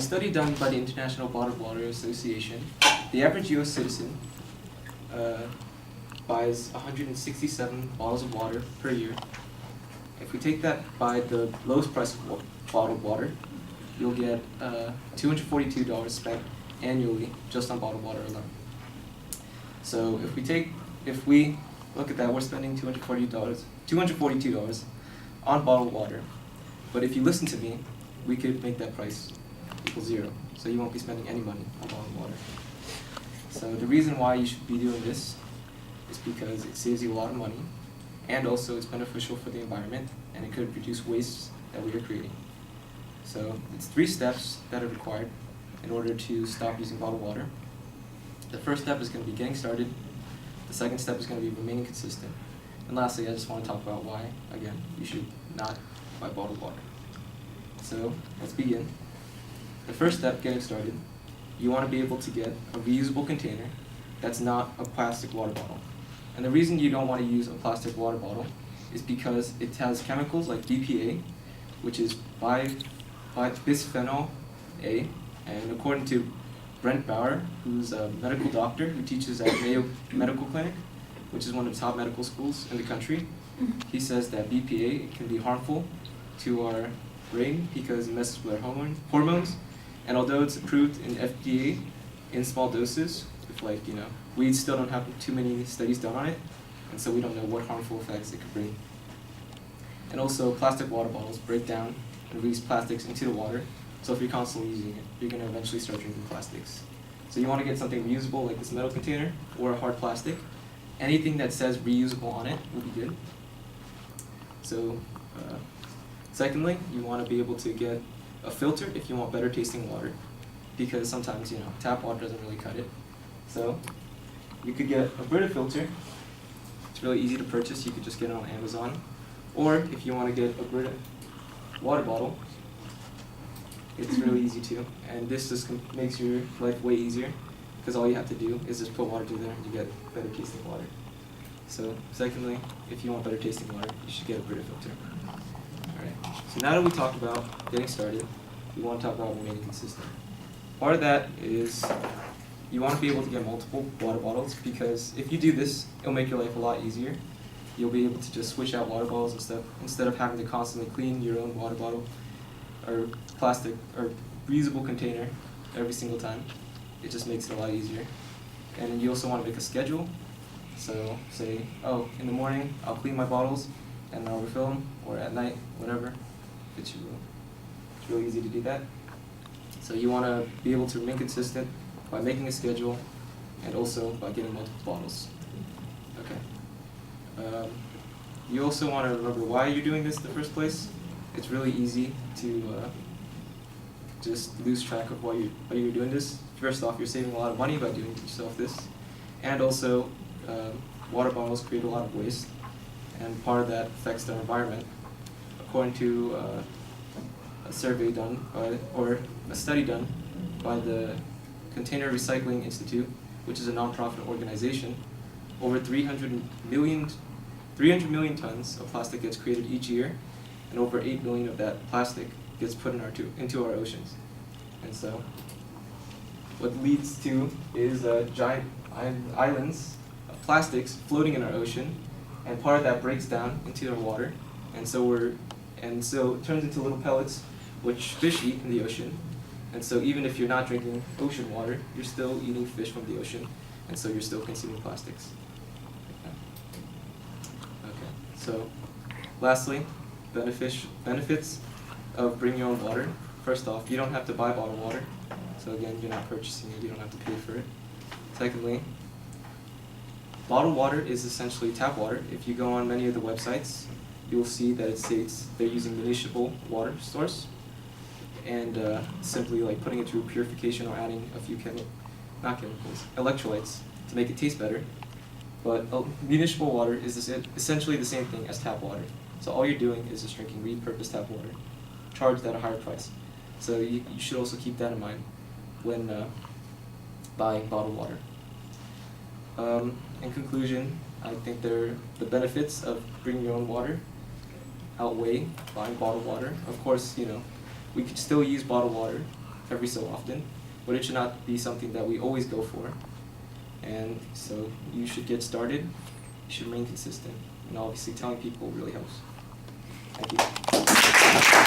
study done by the International Bottled Water Association, the average U.S. citizen buys 167 bottles of water per year. If we take that by the lowest price of bottled water, you'll get $242 spent annually just on bottled water alone. So if we look at that, we're spending $242 on bottled water. But if you listen to me, we could make that price equal zero. So you won't be spending any money on bottled water. So the reason why you should be doing this is because it saves you a lot of money, and also it's beneficial for the environment, and it could reduce waste that we are creating. So it's 3 steps that are required in order to stop using bottled water. The first step is going to be getting started. The second step is going to be remaining consistent. And lastly, I just want to talk about why, again, you should not buy bottled water. So let's begin. The first step, getting started, you want to be able to get a reusable container that's not a plastic water bottle. And the reason you don't want to use a plastic water bottle is because it has chemicals like BPA, which is bisphenol A, and according to Brent Bauer, who's a medical doctor who teaches at Mayo Medical Clinic, which is one of the top medical schools in the country, he says that BPA can be harmful to our brain because it messes with our hormones. And although it's approved in FDA in small doses, we still don't have too many studies done on it, and so we don't know what harmful effects it could bring. And also, plastic water bottles break down and release plastics into the water, so if you're constantly using it, you're going to eventually start drinking plastics. So you want to get something reusable like this metal container or a hard plastic. Anything that says reusable on it will be good. So, secondly, you want to be able to get a filter if you want better tasting water, because sometimes tap water doesn't really cut it. So you could get a Brita filter. It's really easy to purchase. You could just get it on Amazon. Or if you want to get a Brita water bottle, it's really easy too. And this just makes your life way easier, because all you have to do is just put water through there and you get better tasting water. So secondly, if you want better tasting water, you should get a Brita filter. Alright, so now that we talked about getting started, we want to talk about remaining consistent. Part of that is you want to be able to get multiple water bottles, because if you do this, it'll make your life a lot easier. You'll be able to just switch out water bottles and stuff instead of having to constantly clean your own water bottle or plastic or reusable container every single time. It just makes it a lot easier. And then you also want to make a schedule. So say, in the morning I'll clean my bottles and I'll refill them, or at night, whatever. It's really easy to do that. So you want to be able to remain consistent by making a schedule, and also by getting multiple bottles. Okay. You also want to remember why you're doing this in the first place. It's really easy to just lose track of why you're doing this. First off, you're saving a lot of money by doing yourself this, and also water bottles create a lot of waste, and part of that affects the environment. According to a survey done or a study done by the Container Recycling Institute, which is a non-profit organization, over 300 million tons of plastic gets created each year, and over 8 million of that plastic gets put into our oceans. And so what leads to is giant islands of plastics floating in our ocean, and part of that breaks down into our water, and so it turns into little pellets which fish eat in the ocean. And so even if you're not drinking ocean water, you're still eating fish from the ocean, and so you're still consuming plastics. Okay. So lastly, benefits of bringing your own water. First off, you don't have to buy bottled water. So again, you're not purchasing it, you don't have to pay for it. Secondly, bottled water is essentially tap water. If you go on many of the websites, you'll see that it states they're using municipal water source, and simply putting it through purification or adding a few electrolytes to make it taste better. But municipal water is essentially the same thing as tap water. So all you're doing is just drinking repurposed tap water, charged at a higher price. So you should also keep that in mind when buying bottled water. In conclusion, I think the benefits of bringing your own water outweigh buying bottled water. Of course, we could still use bottled water, every so often, but it should not be something that we always go for. And so you should get started, you should remain consistent, and obviously telling people really helps. Thank you.